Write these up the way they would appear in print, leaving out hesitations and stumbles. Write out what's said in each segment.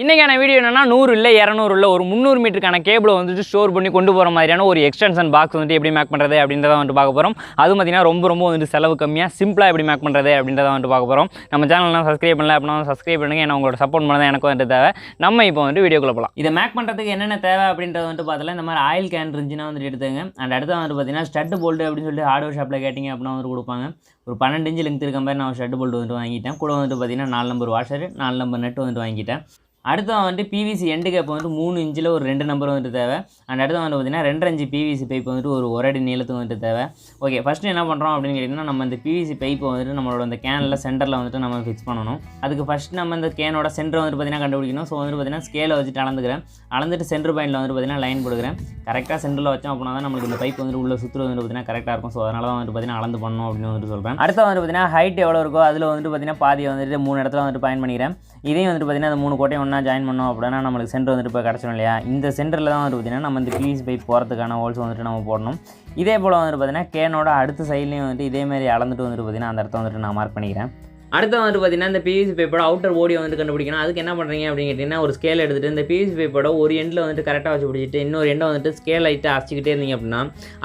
இன்றைக்கான வீடியோ என்னன்னா 100 இல்லை 200 இல்லை ஒரு 300 மீட்டருக்கான கேபிளை வந்துட்டு ஸ்டோர் பண்ணி கொண்டு போகிற மாதிரியான ஒரு எக்ஸ்டென்ஷன் பாக்ஸ் வந்துட்டு எப்படி மேக் பண்ணுறது அப்படின்றத வந்துட்டு பார்க்க போகிறோம். அது பார்த்தீங்கன்னா ரொம்ப வந்துட்டு செலவு கம்மியாக சிம்பிளாக எப்படி மேக் பண்ணுறது அப்படின்றத வந்துட்டு பார்க்க போகிறோம். நம்ம சேனல்லாம் சப்ஸ்கிரைப் பண்ணல அப்படின்னா சப்ஸ்கிரைப் பண்ணுங்கள். ஏன்னா உங்களோட சப்போர்ட் பண்ணதான் எனக்கு வந்துட்டு தேவை. நம்ம இப்போ வந்துட்டு வீடியோக்குள்ள போகலாம். இதை மேக் பண்ணுறதுக்கு என்னென்ன தேவை அப்படின்றத வந்துட்டு பார்த்தல இந்த மாதிரி ஆயில் கேன் இருந்துச்சுன்னா வந்துட்டு எடுத்துங்க. அண்ட் அடுத்து வந்துட்டு பார்த்தீங்கன்னா ஸ்டட் போல்ட் அப்படின்னு சொல்லிட்டு ஹார்ட்வேர் ஷாப்பில் கேட்டிங்க அப்படின்னா வந்துட்டு கொடுப்பாங்க. ஒரு 12 இன்ச்சு லெங்க் இருக்க மாதிரி நான் ஸ்டட் போல்ட் வந்துட்டு வாங்கிட்டேன். கூட வந்துட்டு பார்த்தீங்கன்னா 4 நம்பர் வாஷர் 4 நம்பர் நெட் வந்துட்டு வாங்கிட்டேன். அடுத்து வந்துட்டு பிவிசி எண்டு கேப் வந்துட்டு 3 இன்ச்சில் ஒரு 2 நம்பர் வந்துட்டு தேவை. அண்ட் அடுத்து வந்து பார்த்தீங்கன்னா 2.5 பிவிசி பைப் வந்துட்டு ஒரு அடி நீளத்துக்கு வந்துட்டு தேவை. ஓகே, ஃபஸ்ட்டு என்ன பண்ணுறோம் அப்படின்னு கேட்டிங்கன்னா நம்ம இந்த பிவிசி பைப்பை வந்துட்டு நம்மளோட அந்த கேனில் சென்டரில் வந்துட்டு நம்ம ஃபிக்ஸ் பண்ணணும். அதுக்கு ஃபஸ்ட் நம்ம இந்த கேனோட சென்டர் வந்துட்டு பார்த்தீங்கன்னா கண்டுபிடிக்கணும். ஸோ வந்துட்டு பார்த்தீங்கன்னா ஸ்கேலை வச்சுட்டு அளந்துட்டு சென்டர் பாயிண்டில் வந்துட்டு பார்த்தீங்கன்னா லைன் போடுக்கிறேன். கரெக்டாக சென்டரில் வச்சோம் அப்படின்னா தான் நம்மளுக்கு இந்த பைப் வந்துட்டு உள்ள சுற்றுறது வந்துட்டு பார்த்தீங்கன்னா கரெக்டாக இருக்கும். ஸோ அதனால தான் வந்துட்டு பார்த்தீங்கன்னா அளந்து பண்ணணும் அப்படின்னு வந்துட்டு சொல்கிறேன். அடுத்து வந்துட்டு பார்த்தீங்கன்னா ஹைட் எவ்வளோ இருக்கோ அதில் வந்துட்டு பார்த்தீங்கன்னா பாதியை வந்துட்டு 3 இடத்துல வந்துட்டு பாயிண்ட் பண்ணிக்கிறேன். இதையும் வந்துட்டு பார்த்தீங்கன்னா அந்த 3 கோட்டையும் ஒன்றா ஜாயின் பண்ணோம் அப்படின்னா நம்மளுக்கு சென்டர் வந்துட்டு இப்போ கிடச்சிடும் இல்லையா. இந்த சென்டரில் தான் வந்துட்டு பார்த்தீங்கன்னா நம்ம இந்த பிவிசி பைப் போகிறதுக்கான ஹோல்ஸ் வந்துட்டு நம்ம போடணும். இதே போல் வந்துட்டு பார்த்தீங்கன்னா கேனோட அடுத்த சைட்லேயும் வந்துட்டு இதேமாதிரி அளந்துட்டு வந்துட்டு பார்த்தீங்கன்னா அந்த இடத்த வந்துட்டு நான் மார்க் பண்ணிக்கிறேன். அடுத்து வந்துட்டு பார்த்தீங்கன்னா இந்த பிவிசி பைப்போட அவுட்டர் ஓடி வந்துட்டு கண்டுபிடிக்கணும். அதுக்கு என்ன பண்ணுறீங்க அப்படின்னு கேட்டிங்கன்னா ஒரு ஸ்கேல் எடுத்துகிட்டு இந்த பிவிசி பைப்போட ஒரு எண்டில் வந்துட்டு கரெக்டாக வச்சு பிடிச்சிட்டு இன்னொரு எண்டை வந்துட்டு ஸ்கேல் லைட்டு அரைச்சிக்கிட்டே இருந்தீங்க அப்படின்னா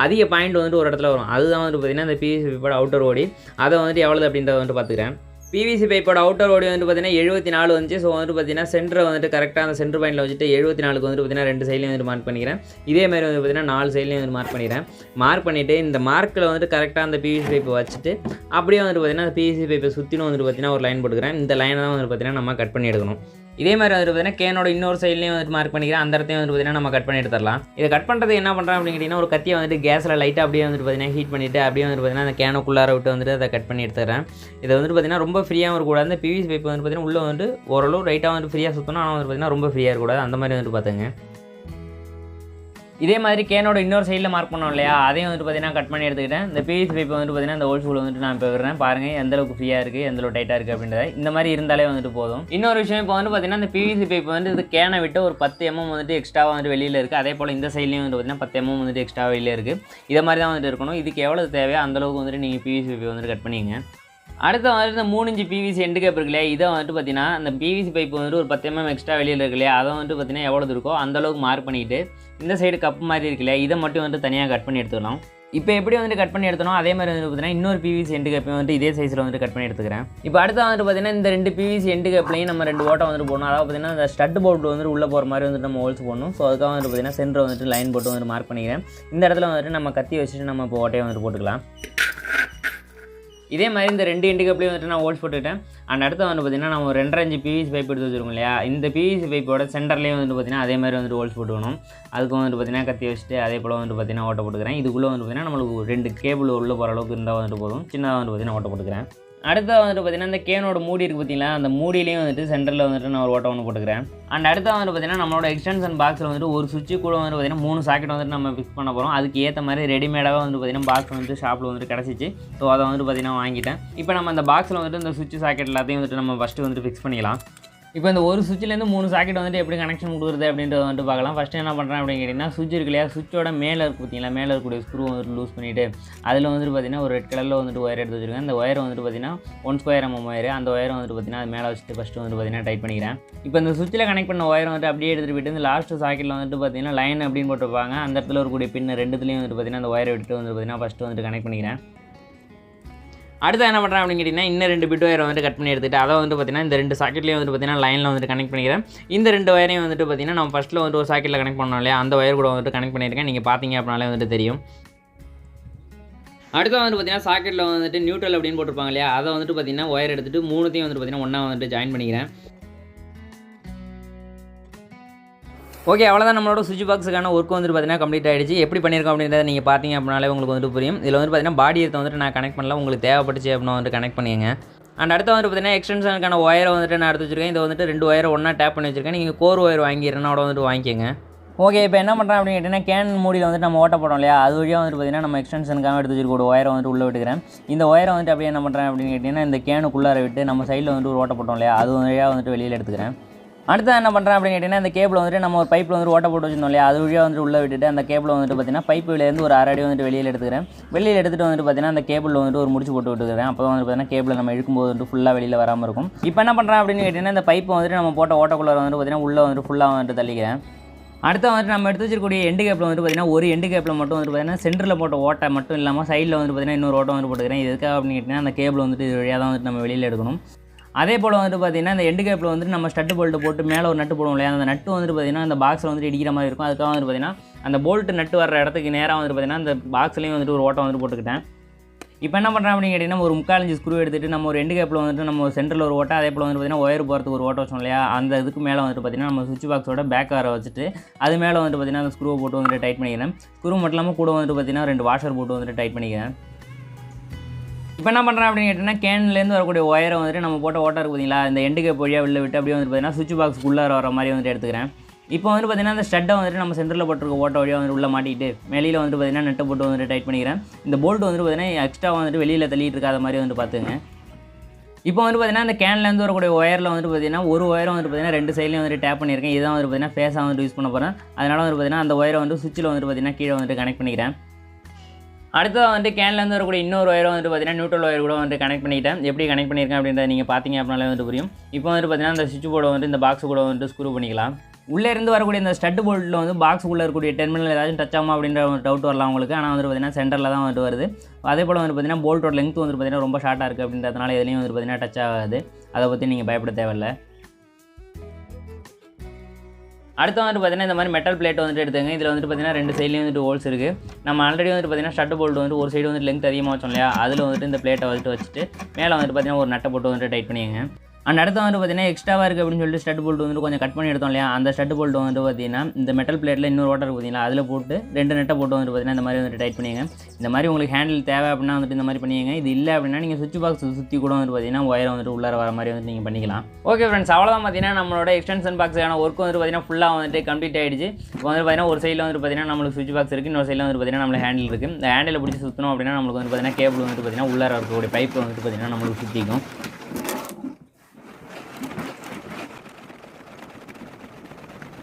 அதிக பாயிண்ட் வந்துட்டு ஒரு இடத்துல வரும். அதுதான் வந்துட்டு பார்த்தீங்கன்னா இந்த பிவிசி பைப்போட அவுட்டர் ஓடி. அதை வந்துட்டு எவ்வளோ அப்படின்றத வந்துட்டு பார்த்துக்கிறேன். பிவிசி பைப்போட அவுட்டர் ஓடி வந்துட்டு பார்த்தீங்கன்னா 74 வந்துச்சு. ஸோ வந்துட்டு பார்த்தீங்கன்னா சென்டரை வந்துட்டு கரெக்டாக அந்த சென்டர் பாயிண்டில் வச்சுட்டு 74க்கு வந்துட்டு பார்த்தீங்கன்னா 2 சைட்லையும் வந்துட்டு மார்க் பண்ணிக்கிறேன். இதேமாதிரி வந்து பார்த்தீங்கன்னா 4 சைட்லையும் வந்து மார்க் பண்ணிக்கிறேன். மார்க் பண்ணிவிட்டு இந்த மார்க்கில் வந்துட்டு கரெக்டாக அந்த பிவிசி பைப்பை வச்சுட்டு அப்படியே வந்துட்டு பார்த்தீங்கன்னா அந்த பிவிசி பைப்பை சுற்றினும் வந்துட்டு பார்த்தீங்கன்னா ஒரு லைன் போட்டுக்கிறேன். இந்த லைனை தான் வந்துட்டு பார்த்தீங்கன்னா நம்ம கட் பண்ணி எடுக்கணும். இதே மாதிரி வந்துட்டு பார்த்தீங்கன்னா கேனோட இன்னொரு சைட்லேயும் வந்துட்டு மார்க் பண்ணிக்கிறேன். அந்த இடத்தையும் வந்துட்டு பார்த்தீங்கன்னா நம்ம கட் பண்ணி எடுத்துடலாம். இதை கட் பண்ணுறது என்ன பண்ணுறேன் அப்படின்னு கேட்டிங்கன்னா ஒரு கத்தியை வந்துட்டு கேஸில் லைட்டாக அப்படியே வந்துட்டு பார்த்தீங்கன்னா ஹீட் பண்ணிவிட்டு அப்படியே வந்துட்டு பார்த்தீங்கன்னா அந்த கேனுக்குள்ளார விட்டு வந்துட்டு அதை கட் பண்ணி எடுத்துக்கிறேன். இதை வந்துட்டு பார்த்தீங்கன்னா ரொம்ப ஃப்ரீயாக இருக்கக்கூடாது. இந்த பிவிசி பைப் வந்துட்டு பார்த்தீங்கன்னா உள்ளே வந்துட்டு ஓரளவு ரைட்டாக வந்துட்டு ஃப்ரீயாக சுற்றணும். ஆனால் வந்துட்டு பார்த்தீங்கன்னா ரொம்ப ஃப்ரீயாக இருக்கக்கூடாது. அந்த மாதிரி வந்துட்டு பார்த்துங்க. இதே மாதிரி கேனோட இன்னொரு சைடில் மார்க் பண்ணோம் இல்லையா, அதையும் வந்துட்டு பார்த்தீங்கன்னா கட் பண்ணி எடுத்துக்கிட்டேன். இந்த பிவிசி பைப் வந்துட்டு பார்த்தீங்கன்னா இந்த ஹோல்ஸ்குள்ள வந்துட்டு நான் இப்போ விடுறேன். பாருங்கள் எந்தளவுக்கு ஃப்ரீயாக இருக்குது, எந்தளவு டைட்டாக இருக்குது அப்படின்றத. இந்த மாதிரி இருந்தாலே வந்துட்டு போதும். இன்னொரு விஷயம் இப்போ வந்து பார்த்தீங்கன்னா இந்த பிவிசி பைப் வந்து இது கேனை விட்டு ஒரு 10 mm வந்துட்டு எக்ஸ்ட்ராவாக வந்துட்டு வெளியில் இருக்குது. அதே போல் இந்த சைட்லேயும் வந்து பார்த்தீங்கன்னா 10 mm வந்துட்டு எக்ஸ்ட்ரா வெளியில் இருக்குது. இதை மாதிரி தான் வந்துட்டு இருக்கணும். இதுக்கு எவ்வளோ தேவையோ அந்தளவுக்கு வந்துட்டு நீங்கள் பிவிசி பைப்பை வந்துட்டு கட் பண்ணிங்க. அடுத்து வந்துட்டு இந்த 3 இன்ச்சு பிவிசி எண்டு கேப் இருக்கு இல்லையா, இதை வந்துட்டு பார்த்தீங்கன்னா அந்த பிவிசி பைப் வந்துட்டு ஒரு 10 mm எக்ஸ்ட்ரா வெளியில் இருக்கு இல்லையா, அதை வந்துட்டு பார்த்தீங்கன்னா எவ்வளோ இருக்கோ அந்தளவுக்கு மார்க் பண்ணிவிட்டு இந்த சைடு கப் மாதிரி இருக்கு இல்லையா, இதை மட்டும் வந்துட்டு தனியாக கட் பண்ணி எடுத்துக்கலாம். இப்போ எப்படி வந்துட்டு கட் பண்ணி எடுத்தோம் அதே மாதிரி வந்துட்டு பார்த்தீங்கன்னா இன்னொரு பிவிசி எண்டு கேப்பையும் வந்துட்டு இதே சைஸில் வந்துட்டு கட் பண்ணி எடுத்துக்கிறேன். இப்போ அடுத்து வந்துட்டு பார்த்தீங்கன்னா இந்த 2 பிவிசி எண்டு கேப்லையும் நம்ம 2 ஓட்டை வந்துட்டு போடணும். அதாவது பார்த்தீங்கன்னா இந்த ஸ்டட் போல்ட் வந்துட்டு உள்ளே போகிற மாதிரி வந்துட்டு நம்ம ஹோல்ஸ் போடணும். ஸோ அதுக்காக வந்துட்டு பார்த்தீங்கன்னா சென்டர் வந்துட்டு லைன் போட்டு வந்துட்டு மார்க் பண்ணிக்கிறேன். இந்த இடத்துல வந்துட்டு நம்ம கத்தி வச்சுட்டு நம்ம இப்போ ஓட்டையை வந்துட்டு போட்டுக்கலாம். இதே மாதிரி இந்த 2 எண்டு கேப்லேயும் வந்துட்டு நான் ஹோல்ஸ் போட்டுக்கிட்டேன். அண்ட் அடுத்து வந்து பார்த்தீங்கன்னா நம்ம 2.5 பிவிசி பைப் எடுத்து வச்சுருக்கோம் இல்லையா, இந்த பிவிசி பைப்போட சென்டர்லேயும் வந்துட்டு பார்த்தீங்கன்னா அதே மாதிரி வந்துட்டு ஹோல்ஸ் போட்டுக்கணும். அதுக்கு வந்துட்டு பார்த்தீங்கன்னா கத்தி வச்சுட்டு அதே போல் வந்துட்டு பார்த்தீங்கன்னா ஓட்ட போட்டுக்கிறேன். இதுக்குள்ளே வந்து பார்த்தீங்கன்னா நம்மளுக்கு 2 கேபிள் உள்ளே போகிற அளவுக்கு இருந்தால் வந்துட்டு போதும். சின்னதாக வந்து பார்த்தீங்கன்னா ஓட்ட போட்டுக்கிறேன். அடுத்து வந்துட்டு பார்த்தீங்கன்னா இந்த கேனோட மூடி இருக்குது பார்த்தீங்களா, அந்த மூடியிலையும் வந்துட்டு சென்டரில் வந்துட்டு நான் ஒரு ஓட்டை ஒன்று போட்டுக்கிறேன். அண்ட் அடுத்து வந்துட்டு பார்த்தீங்கன்னா நம்மளோட எக்ஸ்டென்ஷன் பாக்ஸில் வந்துட்டு ஒரு சுவிட்சு கூட வந்துட்டு பார்த்தீங்கன்னா 3 சாக்கெட் வந்துட்டு நம்ம ஃபிக்ஸ் பண்ண போகிறோம். அதுக்கு ஏற்ற மாதிரி ரெடிமேடாக வந்துட்டு பார்த்தீங்கன்னா பாக்ஸ் வந்துட்டு ஷாப்பில் வந்துட்டு கிடச்சிச்சு. ஸோ அதை வந்துட்டு பார்த்தீங்கன்னா வாங்கிட்டேன். இப்போ நம்ம அந்த பாக்ஸில் வந்துட்டு இந்த சுவிட்சு சாக்கெட் எல்லாத்தையும் வந்துட்டு நம்ம ஃபஸ்ட்டு வந்துட்டு ஃபிக்ஸ் பண்ணிக்கலாம். இப்போ இந்த ஒரு சுவிட்சிலேருந்து 3 சாக்கெட் வந்துட்டு எப்படி கனெக்ஷன் கொடுக்குறது அப்படின்றத வந்துட்டு பார்க்கலாம். ஃபஸ்ட்டு என்ன பண்ணுறேன் அப்படின்னு கேட்டிங்கன்னா சுவிட்ச் இருக்கு இல்லையா, சுவிட்சோட மேலே இருக்குது பார்த்தீங்களா, மேலே இருக்கக்கூடிய ஸ்க்ரூ வந்துட்டு லூஸ் பண்ணிவிட்டு அதில் வந்துட்டு பார்த்தீங்கன்னா ஒரு ரெட் கலரில் வந்துட்டு ஒயர் எடுத்து வச்சுருக்கேன். அந்த ஒயர் வந்துட்டு பார்த்தீங்கன்னா 1 ஸ்கொயர் mm ஒயர். அந்த ஒயர் வந்துட்டு பார்த்தீங்கன்னா அது மேலே வச்சுட்டு ஃபஸ்ட்டு வந்துட்டு பார்த்தீங்கன்னா டைப் பண்ணிக்கிறேன். இப்போ இந்த சுவிட்சில் கனெக்ட் பண்ண ஒயர் வந்துட்டு அப்படியே எடுத்துகிட்டு போய்ட்டு இந்த லாஸ்ட் சாக்கெட்டில் வந்துட்டு பார்த்தீங்கன்னா லைன் அப்படின்னு போட்டுருப்பாங்க. அந்த இடத்துல இருக்கக்கூடிய பின் 2த்துலேயும் வந்துட்டு பார்த்தீங்கன்னா அந்த ஒயரை விட்டு வந்துட்டு பார்த்தீங்கன்னா ஃபஸ்ட்டு வந்துட்டு கனெக்ட் பண்ணிக்கிறேன். அடுத்து என்ன பண்ணுறேன் அப்படின்னு கேட்டிங்கன்னா இன்னும் 2 பிட் ஒயரை வந்துட்டு கட் பண்ணி எடுத்துகிட்டு அதை வந்து பார்த்தீங்கன்னா இந்த 2 சாக்கெட்லேயும் வந்துட்டு பார்த்தீங்கன்னா லைனில் வந்துட்டு கனெக்ட் பண்ணிக்கிறேன். இந்த 2 ஒயரையும் வந்துட்டு பார்த்தீங்கன்னா நம்ம ஃபஸ்ட்டில் வந்துட்டு ஒரு சாக்கெட்டில் கனெக்ட் பண்ணோம் இல்லையா, அந்த ஒயர் கூட வந்துட்டு கனெக்ட் பண்ணியிருக்கேன். நீங்கள் பார்த்தீங்க அப்படின்னாலே வந்துட்டு தெரியும். அடுத்து வந்துட்டு பார்த்தீங்கன்னா சாக்கெட்டில் வந்துட்டு நியூட்ரல் அப்படின்னு போட்டிருப்பாங்க இல்லையா, அதை வந்துட்டு பார்த்தீங்கன்னா ஒயர் எடுத்துகிட்டு 3த்தையும் வந்துட்டு பார்த்தீங்கன்னா ஒன்றா வந்துட்டு ஜாயின் பண்ணிக்கிறேன். ஓகே, அவ்வளோதான் நம்மளோட சுவிட்ச் பாக்ஸுக்கான ஒர்க் வந்துட்டு பார்த்தீங்கன்னா கம்ப்ளீட் ஆகிடுச்சு. எப்படி பண்ணியிருக்கோம் அப்படின்றத நீங்கள் பார்த்தீங்க அப்படின்னாலே உங்களுக்கு வந்துட்டு புரியும். இதில் வந்துட்டு பார்த்தீங்கன்னா பாடி எடுத்து வந்துட்டு நான் கனெக்ட் பண்ணல, உங்களுக்கு தேவைப்பட்டுச்சு அப்படின்னா வந்துட்டு கனெக்ட் பண்ணிங்க. அண்ட் அடுத்து வந்துட்டு பார்த்தீங்கன்னா எக்ஸ்டென்ஷனுக்கான ஒயரை வந்துட்டு நான் எடுத்து வச்சிருக்கேன். இதை வந்துட்டு 2 ஒயரை ஒன்றா டேப் பண்ணி வச்சிருக்கேன். நீங்கள் கோர் ஒயர் வாங்கிடுறேன்னோட வந்துட்டு வாங்கிக்கோங்க. ஓகே, இப்போ என்ன பண்ணுறேன் அப்படின்னு கேட்டிங்கன்னா கேன் மூடியில் வந்துட்டு நம்ம ஓட்ட போடுறோம் இல்லையா, அது வழியாக வந்துட்டு பார்த்தீங்கன்னா நம்ம எக்ஸ்டென்ஷனுக்காக எடுத்து வச்சிருக்க ஒரு ஒயரை வந்துட்டு உள்ளே விட்டுக்கிறேன். இந்த ஒயரை வந்துட்டு அப்படியே என்ன பண்ணுறேன் அப்படின்னு கேட்டிங்கன்னா இந்த கேனுக்குள்ளார விட்டு நம்ம சைடில் வந்துட்டு ஒரு ஓட்ட போட்டோம் இல்லையா, அது வழியாக வந்துட்டு வெளியில் எடுத்துக்கிறேன். அடுத்து என்ன பண்ணுறேன் அப்படின்னு கேட்டிங்கன்னா இந்த கேபிள் வந்துட்டு நம்ம ஒரு பைப்பில் வந்து ஓட்ட போட்டு வச்சிருந்தோம் இல்லையா, அது வழியாக வந்துட்டு உள்ளே விட்டுட்டு அந்த கேபிள் வந்துட்டு பார்த்தீங்கன்னா பைப்புலேருந்து ஒரு அரை அடி வந்துட்டு வெளியில் எடுத்துக்கிறேன். வெளியில் எடுத்துகிட்டு வந்துட்டு பார்த்தீங்கன்னா அந்த கேபிள் வந்துட்டு ஒரு முடிச்சு போட்டு விட்டுக்கிறேன். அப்போ வந்து பார்த்தீங்கன்னா கேபிள் நம்ம இழுக்கும்போது வந்துட்டு ஃபுல்லாக வெளியில் வராமல் இருக்கும். இப்போ என்ன பண்ணுறேன் அப்படின்னு கேட்டிங்கன்னா இந்த பைப்பு வந்துட்டு நம்ம போட்ட ஓட்டக்குள்ளே வந்துட்டு பார்த்தீங்கன்னா உள்ளே வந்துட்டு ஃபுல்லாக வந்துட்டு தள்ளிக்கிறேன். அடுத்து வந்துட்டு நம்ம எடுத்து வச்சிருக்கக்கூடிய எண்டு கேப்பில் வந்துட்டு பார்த்தீங்கன்னா ஒரு எண்டு கேப்பில் மட்டும் வந்துட்டு பார்த்தீங்கன்னா சென்டரில் போட்ட ஓட்டை மட்டும் இல்லாமல் சைடில் வந்துட்டு பார்த்தீங்கன்னா இன்னொரு ஓட்டம் வந்துட்டு போட்டுக்கிறேன். இது எதுக்காக அப்படின்னு கேட்டிங்கன்னா அந்த கேபிள் வந்துட்டு இது வழியாக தான் வந்துட்டு நம்ம வெளியில் எடுக்கணும். அதே போல் வந்துட்டு பார்த்தீங்கன்னா இந்த எண்டு கேப்பில் வந்துட்டு நம்ம ஸ்டட்டு போல்ட்டு போட்டு மேலே ஒரு நட்டு போடுவோம் இல்லையா, அந்த நட்டு வந்துட்டு பார்த்தீங்கன்னா அந்த பாக்ஸில் வந்துட்டு இடிக்கிற மாதிரி இருக்கும். அதுக்காக வந்துட்டு பார்த்தீங்கன்னா அந்த போல்ட்டு நட்டு வர இடத்துக்கு நேராக வந்துட்டு பார்த்தீங்கன்னா அந்த பாக்ஸ்லேயும் வந்துட்டு ஒரு ஓட்டம் வந்துட்டு போட்டுக்கிட்டேன். இப்போ என்ன பண்ணுறேன் அப்படின்னு கேட்டிங்கன்னா ஒரு 3/4 இன்ச் ஸ்க்ரூ எடுத்துகிட்டு நம்ம ஒரு எண்டு கேப்பில் வந்துட்டு நம்ம சென்டரில் ஒரு ஓட்டை, அதே போல் வந்துட்டு பார்த்தீங்கன்னா ஒயர் போகிறதுக்கு ஒரு ஓட்டை வச்சோம் இல்லையா, அந்த இதுக்கு மேலே வந்துட்டு பார்த்தீங்கன்னா நம்ம சுவிட்ச் பாக்ஸோட பேக் வர வச்சுட்டு அது மேலே வந்துட்டு பார்த்தீங்கன்னா அந்த ஸ்க்ரூவை போட்டு வந்துட்டு டைட் பண்ணிக்கிறேன். ஸ்க்ரூ மட்டும் இல்லாமல் கூட வந்துட்டு பார்த்தீங்கன்னா 2 வாஷர் போட்டு வந்துட்டு டைட் பண்ணிக்கிறேன். இப்போ என்ன பண்ணுறேன் அப்படின்னு கேட்டிங்கன்னா கேன்லேருந்து வரக்கூடிய ஒயரை வந்துட்டு நம்ம போட்ட ஓட்டை இருக்குது பார்த்தீங்களா, இந்த எண்டு கேப் வழியாக வெளில விட்டு அப்படியே வந்துட்டு பார்த்தீங்கன்னா சுவிட்ச் பாக்ஸுக்குள்ளே வர மாதிரி வந்துட்டு எடுத்துக்கிறேன். இப்போ வந்துட்டு பார்த்தீங்கன்னா அந்த ஸ்டட்டை வந்துட்டு நம்ம சென்டரில் போட்டிருக்க ஓட்ட வழியாக வந்துட்டு உள்ளே மாட்டிட்டு வெளியில் வந்துட்டு பார்த்தீங்கன்னா நெட்டை போட்டு வந்துட்டு டைட் பண்ணிக்கிறேன். இந்த போல்ட் வந்துட்டு பார்த்தீங்கன்னா எக்ஸ்ட்ரா வந்துட்டு வெளியில் தள்ளிட்டு இருக்காத மாதிரி வந்துட்டு பார்த்துங்க. இப்போ வந்துட்டு பார்த்தீங்கன்னா அந்த கேன்லேருந்து வரக்கூடிய ஒயரில் வந்துட்டு பார்த்தீங்கன்னா ஒரு ஒயரை வந்துட்டு பார்த்தீங்கன்னா 2 சைட்லையும் வந்துட்டு டேப் பண்ணியிருக்கேன். இதான் வந்துட்டு பார்த்தீங்கன்னா ஃபேஸாக வந்துட்டு யூஸ் பண்ண போகிறேன். அதனால் வந்துட்டு பார்த்தீங்கன்னா அந்த ஒயரை வந்துட்டு சுவிட்சில் வந்துட்டு பார்த்தீங்கன்னா கீழே வந்துட்டு கனெக்ட் பண்ணிக்கிறேன். அடுத்ததாக வந்துட்டு கேன்லேருந்து வரக்கூடிய இன்னொரு ஒயரை வந்துட்டு பார்த்தீங்கன்னா நியூட்ரல் ஒயர் கூட வந்துட்டு கனெக்ட் பண்ணிட்டேன். எப்படி கனெக்ட் பண்ணியிருக்கேன் அப்படின்றத நீங்கள் பார்த்தீங்க அப்படின்னாலே வந்துட்டு புரியும். இப்போ வந்துட்டு பார்த்தீங்கன்னா அந்த சுவிட்ச் போர்டை வந்துட்டு இந்த பாக்ஸ் கூட வந்துட்டு ஸ்க்ரூ பண்ணிக்கலாம். உள்ளே இருந்து வரக்கூடிய இந்த ஸ்டட் போல்ட்டில் வந்து பாக்ஸுக்குள்ளே இருக்கக்கூடிய டெர்மினல் ஏதாச்சும் டச் ஆகும் அப்படின்ற ஒரு டவுட் வரலாம் உங்களுக்கு. ஆனால் வந்துட்டு பார்த்தீங்கன்னா சென்டரில் தான் வந்துட்டு வருது. அதே போல் வந்துட்டு பார்த்தீங்கன்னா போல்ட்டோட லெங்த் வந்துட்டு பார்த்தீங்கன்னா ரொம்ப ஷார்ட்டாக இருக்குது அப்படின்றதுனால எதுலேயும் வந்துட்டு பார்த்தீங்கன்னா டச் ஆகாது. அதை பற்றி நீங்கள் பயப்பட தேவையில்லை. அடுத்து வந்துட்டு பார்த்தீங்கன்னா இந்த மாதிரி மெட்டல் பிளேட் வந்துட்டு எடுத்துங்க. இதில் வந்துட்டு பார்த்தீங்கன்னா 2 சைட்லேயும் வந்துட்டு ஹோல்ஸ் இருக்குது. நம்ம ஆல்ரெடி வந்துட்டு பார்த்தீங்கன்னா ஸ்டட் போல்ட் வந்துட்டு ஒரு சைடு வந்துட்டு லெங்த் அதிகமாக வச்சோம் இல்லையா, அதில் வந்துட்டு இந்த பிளேட்டை வந்துட்டு வச்சுட்டு மேலே வந்துட்டு பார்த்தீங்கன்னா ஒரு நட்டை போட்டு வந்துட்டு டைட் பண்ணிங்க. அண்ட் அடுத்து வந்துட்டு பார்த்தீங்கன்னா எக்ஸ்ட்ராவாக இருக்குது அப்படின்னு சொல்லிட்டு ஸ்டட் போல்ட் வந்துட்டு கொஞ்சம் கட் பண்ணி எடுத்தோம் இல்லையா, அந்த ஸ்டட் போல்ட் வந்துட்டு பார்த்தீங்கன்னா இந்த மெட்டல் பிளேட்டில் இன்னொரு ஓட்டர் பார்த்தீங்கன்னா அதில் போட்டு 2 நெட்டை போட்டு வந்துட்டு பார்த்தீங்கன்னா இந்த மாதிரி வந்துட்டு டைட் பண்ணிங்க. இந்த மாதிரி உங்களுக்கு ஹேண்டில் தேவை அப்படின்னா வந்துட்டு இந்த மாதிரி பண்ணிங்க. இது இல்லை அப்படின்னா நீங்கள் சுவிட்ச் பாக்ஸ் சுற்றி கூட வந்துட்டு பார்த்தீங்கன்னா ஒயரை வந்துட்டு உள்ளார வர மாதிரி வந்துட்டு நீங்கள் பண்ணிக்கலாம். ஓகே ஃப்ரெண்ட்ஸ், அவ்வளோதான் பார்த்தீங்கன்னா நம்மளோட எக்ஸ்டென்ஷன் பாக்ஸான ஒர்க் வந்துட்டு பார்த்தீங்கன்னா ஃபுல்லாக வந்துட்டு கம்ப்ளீட் ஆகிடுச்சு. இப்போ வந்து பார்த்தீங்கன்னா ஒரு சைடில் வந்துட்டு பார்த்தீங்கன்னா நம்மளுக்கு சுவிட்ச் பாக்ஸ் இருக்குது, இன்னொரு சைடில் வந்துட்டு பார்த்தீங்கன்னா நம்மளுக்கு ஹேண்டில் இருக்குது. இந்த ஹேண்டில் பிடிச்சி சுற்றணும் அப்படின்னா நம்மளுக்கு வந்து பார்த்தீங்கன்னா கேபிள் வந்துட்டு பார்த்தீங்கன்னா உள்ளார இருக்கக்கூடிய பைப் வந்துட்டு பார்த்தீங்கன்னா நம்மளுக்கு சுற்றிக்கும்.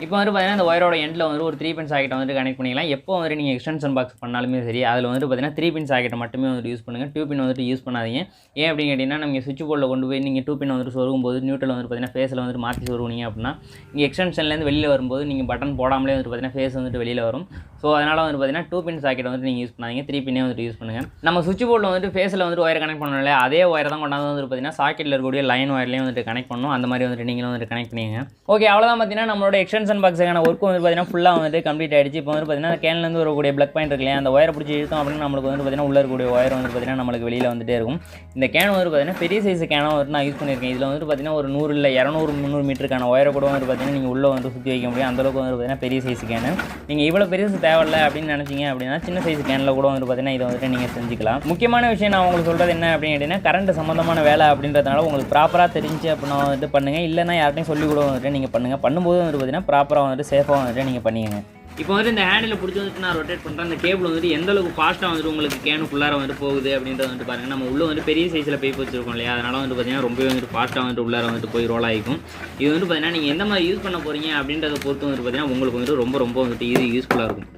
இப்போ வந்து பார்த்தீங்கன்னா இந்த ஒயரோட எண்டில் வந்து ஒரு 3 பின் சாக்கெட்டை வந்துட்டு கனெக்ட் பண்ணிக்கலாம். எப்போ வந்துட்டு நீங்கள் எக்ஸ்டென்ஷன் பாக்ஸ் பண்ணாலுமே சரி, அதில் வந்துட்டு பார்த்தீங்கன்னா 3 பின் சாக்கெட்டை மட்டுமே வந்துட்டு யூஸ் பண்ணுங்கள். 2 பின் வந்துட்டு யூஸ் பண்ணாதீங்க. ஏன் அப்படின்னு கேட்டிங்கன்னா நீங்கள் சுவிட்ச் போர்டில் கொண்டு போய் நீங்கள் 2 பின் வந்துட்டு சொருகும்போது நியூட்ரல் வந்துட்டு பார்த்தீங்கன்னா ஃபேஸில் வந்துட்டு மாற்றி சொருகுனீங்க அப்படின்னா நீங்கள் எக்ஸ்டென்ஷன்லேருந்து வெளியில் வரும்போது நீங்கள் பட்டன் போடாமலே வந்துட்டு பார்த்தீங்கன்னா ஃபேஸ் வந்துட்டு வெளியில் வரும். ஸோ அதனால் வந்துட்டு பார்த்தீங்கன்னா 2 பின் சாக்கெட் வந்துட்டு நீங்கள் யூஸ் பண்ணாதீங்க, 3 பின்னே வந்துட்டு யூஸ் பண்ணுங்கள். நம்ம சுவிட்ச் போர்டில் வந்துட்டு ஃபேஸில் வந்துட்டு ஒயர் கனெக்ட் பண்ணணும் இல்லையா, அதே ஒயர் தான் கொண்டாந்து வந்துட்டு பார்த்தீங்கன்னா சாக்கெட்டில் இருக்கக்கூடிய லைன் ஒயர்லேயும் வந்துட்டு கனெக்ட் பண்ணணும். அந்த மாதிரி வந்துட்டு நீங்களும் வந்துட்டு கனெக்ட் பண்ணிங்க. ஓகே, அவ்வளோதான் பார்த்தீங்கன்னா நம்மளோட எக்ஸ்டென்ஷன் பாக்ஸுக்கான ஒர்க் வந்து பார்த்தீங்கன்னா ஃபுல்லாக வந்துட்டு கம்ப்ளீட் ஆகிடுச்சு. இப்போ வந்து பார்த்தீங்கன்னா கேன்லேருந்து வரக்கூடிய பிளக் பாயிண்ட் இருக்கு இல்லையா, அந்த ஒயரை பிடிச்சி இழுத்தோம் அப்படின்னு நம்மளுக்கு வந்து பார்த்தீங்கன்னா உள்ள இருக்கக்கூடிய ஒயர் வந்து பார்த்தீங்கன்னா நம்மளுக்கு வெளியில் வந்துட்டே இருக்கும். இந்த கேன் வந்து பார்த்தீங்கன்னா பெரிய சைஸ் கேனாக வந்துட்டு நான் யூஸ் பண்ணியிருக்கேன். இதில் வந்து பார்த்தீங்கன்னா ஒரு 100 இல்லை 200 300 மீட்டருக்கான ஒயரை கூட வந்து பார்த்தீங்கன்னா நீங்கள் உள்ளே வந்து சுற்றி வைக்க முடியும். அந்தளவுக்கு வந்து பார்த்தீங்கன்னா பெரிய சைஸ் கேனு. நீங்கள் இவ்வளோ பெருசு தேவையில்லை அப்படின்னு நினச்சிங்க அப்படின்னா சின்ன சைஸ் கேனில் கூட வந்து பார்த்தீங்கன்னா இதை வந்துட்டு நீங்கள் செஞ்சுக்கலாம். முக்கியமான விஷயம் நான் உங்களுக்கு சொல்கிறது என்ன அப்படின்னு கேட்டிங்கன்னா கரண்ட் சம்மந்தமான வேலை அப்படின்றதுனால உங்களுக்கு ப்ராப்பராக தெரிஞ்சு அப்படின்னா வந்துட்டு பண்ணுங்கள். இல்லைனா யார்ட்டையும் சொல்லி கூட வந்துட்டு நீங்கள் பண்ணுங்கள். பண்ணும்போது வந்துட்டு பார்த்தீங்கன்னா ப்ராப்பராக வந்துட்டு சேஃபாக வந்துட்டு நீங்கள் பண்ணிங்க. இப்போ வந்துட்டு இந்த ஹேண்டில் பிடிச்சி வந்துட்டு நான் ரொட்டேட் பண்ணுறேன். அந்த கேபிள் வந்துட்டு எந்த அளவுக்கு ஃபாஸ்ட்டாக வந்துட்டு உங்களுக்கு கேனுக்குள்ளார வந்துட்டு போகுது அப்படின்றத வந்துட்டு பாருங்கள். நம்ம உள்ளே வந்து பெரிய சைஸில் பைப் வச்சுருக்கோம் இல்லையா, அதனால் வந்துட்டு பார்த்தீங்கன்னா ரொம்பவே வந்துட்டு ஃபாஸ்ட்டாக வந்துட்டு உள்ளார வந்துட்டு போய் ரோல் ஆகிக்கும். இது வந்துட்டு பார்த்தீங்கன்னா நீங்கள் எந்த மாதிரி யூஸ் பண்ண போகிறீங்க அப்படின்றத பொறுத்து வந்துட்டு பார்த்தீங்கன்னா உங்களுக்கு வந்துட்டு ரொம்ப வந்துட்டு யூஸ்ஃபுல்லாக இருக்கும்.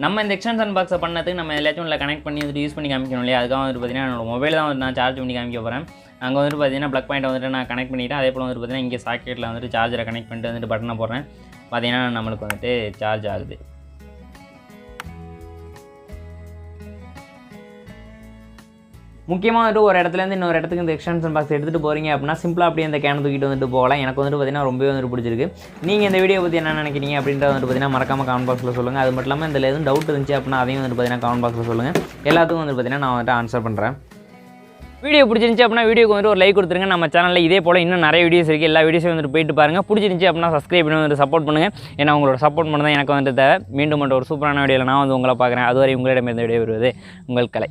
நம்ம இந்த எக்ஸ்டென்ஷன் பாக்ஸை பண்ணதுக்கு நம்ம எல்லாத்தையும் இல்லை கனெக்ட் பண்ணி வந்துட்டு யூஸ் பண்ணி காமிக்கணும் இல்லையா, அதுக்காக வந்துட்டு பார்த்தீங்கன்னா என்னோட மொபைல் தான் வந்து நான் சார்ஜ் பண்ணி காமிக்க போகிறேன். அங்கே வந்துட்டு பார்த்தீங்கன்னா ப்ளக் பாயிண்ட்டை வந்துட்டு நான் கனெக்ட் பண்ணிவிட்டேன். அதே போல் வந்துட்டு பார்த்தீங்கன்னா இங்கே சாக்கெட்டில் வந்துட்டு சார்ஜரை கனெக்ட் பண்ணிட்டு வந்துட்டு பட்டனை போடுறேன். பார்த்தீங்கன்னா நம்மளுக்கு வந்துட்டு சார்ஜ் ஆகுது. முக்கியமாக வந்துட்டு ஒரு இடத்துலேருந்து இன்னொரு இடத்துக்கு இந்த எக்ஸ்டென்ஷன் பாக்ஸ் எடுத்துகிட்டு போகிறீங்க அப்படின்னா சிம்பிளாக அப்படியே இந்த கேனை தூக்கிட்டு வந்துட்டு போகலாம். எனக்கு வந்துட்டு பார்த்தீங்கன்னா ரொம்பவே வந்துட்டு பிடிச்சிருக்கு. நீங்கள் இந்த வீடியோ பற்றி என்ன நினைக்கிறீங்க அப்படின்றத வந்துட்டு பார்த்தீங்கன்னா மறக்காமல் கமெண்ட் பாக்ஸில் சொல்லுங்கள். அது மட்டும் இல்லாமல் இதில் எதுவும் டவுட் இருந்துச்சு அப்படின்னா அதையும் வந்துட்டு பார்த்தீங்கன்னா கமெண்ட் பாக்ஸில் சொல்லுங்கள். எல்லாத்துக்கும் வந்துட்டு பார்த்தீங்கன்னா நான் வந்துட்டு ஆன்சர் பண்ணுறேன். வீடியோ பிடிச்சிருந்துச்சி அப்படின்னா வீடியோக்கு வந்துட்டு ஒரு லைக் கொடுத்துருங்க. நம்ம சேனலில் இதே போல் இன்னும் நிறைய வீடியோஸ் இருக்குது. எல்லா வீடியோஸையும் வந்துட்டு போயிட்டு பாருங்கள். பிடிச்சிருந்துச்சி அப்படின்னா சப்ஸ்கிரைப் பண்ணி வந்துட்டு சப்போர்ட் பண்ணுங்கள். ஏன்னா உங்களோட சப்போர்ட் பண்ண தான் எனக்கு வந்துட்டு தேவை. மீண்டும் மட்டும் ஒரு சூப்பரான வீடியோவில் நான் வந்து உங்களை பார்க்குறேன். அதுவரை உங்களிடம் இந்த வீடியோ வருவது உங்கள் கலை.